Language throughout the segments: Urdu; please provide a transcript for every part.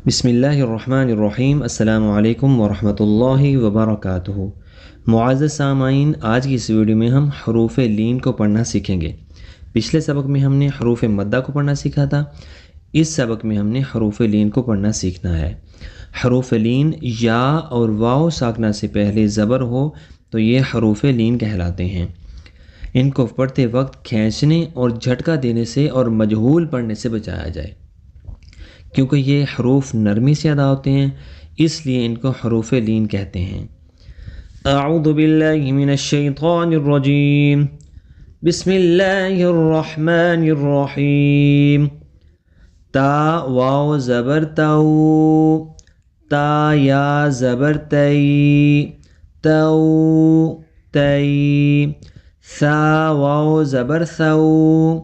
بسم اللہ الرحمن الرحیم۔ السلام علیکم ورحمۃ اللہ وبرکاتہ۔ معزز سامعین، آج کی اس ویڈیو میں ہم حروف لین کو پڑھنا سیکھیں گے۔ پچھلے سبق میں ہم نے حروف مدہ کو پڑھنا سیکھا تھا، اس سبق میں ہم نے حروف لین کو پڑھنا سیکھنا ہے۔ حروف لین یا اور واو ساکنہ سے پہلے زبر ہو تو یہ حروف لین کہلاتے ہیں۔ ان کو پڑھتے وقت کھینچنے اور جھٹکا دینے سے اور مجہول پڑھنے سے بچایا جائے، کیونکہ یہ حروف نرمی سے ادا ہوتے ہیں، اس لیے ان کو حروف لین کہتے ہیں۔ اعوذ باللہ من الشیطان الرجیم، بسم اللہ الرحمن الرحیم۔ تا واو زبر تو، تا یا زبر تی، تو تی۔ ثا واو زبر ثو،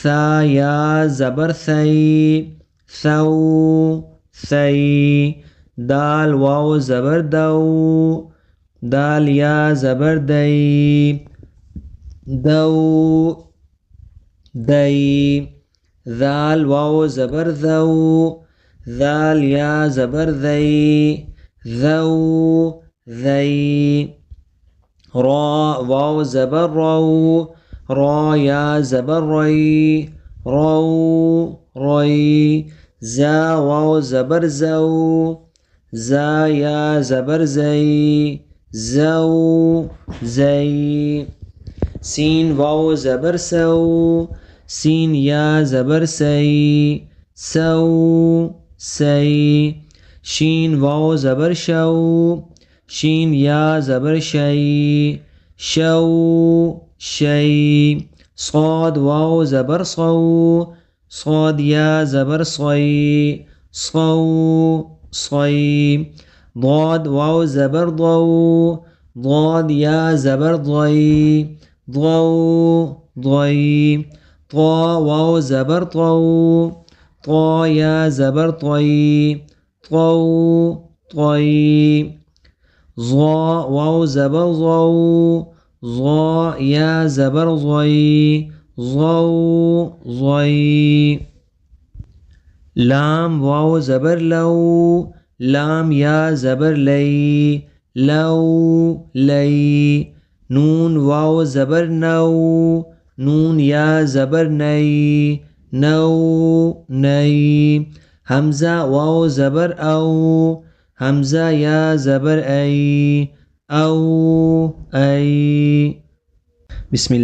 ثا یا زبر ثی، ثو ثی۔ دال واو زبر دو، دال یا زبر دئی، دو دئی۔ ذال واو زبر ذو، ذال یا زبر ذی، ذو ذی۔ را واو زبر رو، را یا زبر ری، رو ری۔ زا واو زبر زو، زا یا زبر زی، زو زی۔ سین واو زبر سو، سین یا زبر سی، سو سی۔ شین واو زبر شو، شین یا زبر شی، شو شی۔ صاد واو زبر صو، صاد یا زبر صی، صو صی۔ ضاد واو زبر ضو، ضاد یا زبر ضی، ضو ضی۔ طا واو زبر طو، طا یا زبر طی، طو طی۔ ظا واو زبر ضو، ظا یا زبر ضی، ضو ضی۔ لام واو زبر لو، لام یا زبر لی، لو لی۔ نون واو زبر نو، نون یا زبر نئی، نو نئی۔ حمزہ واو زبر او، حمزہ یا زبر ای، او ای۔ بسم اللہ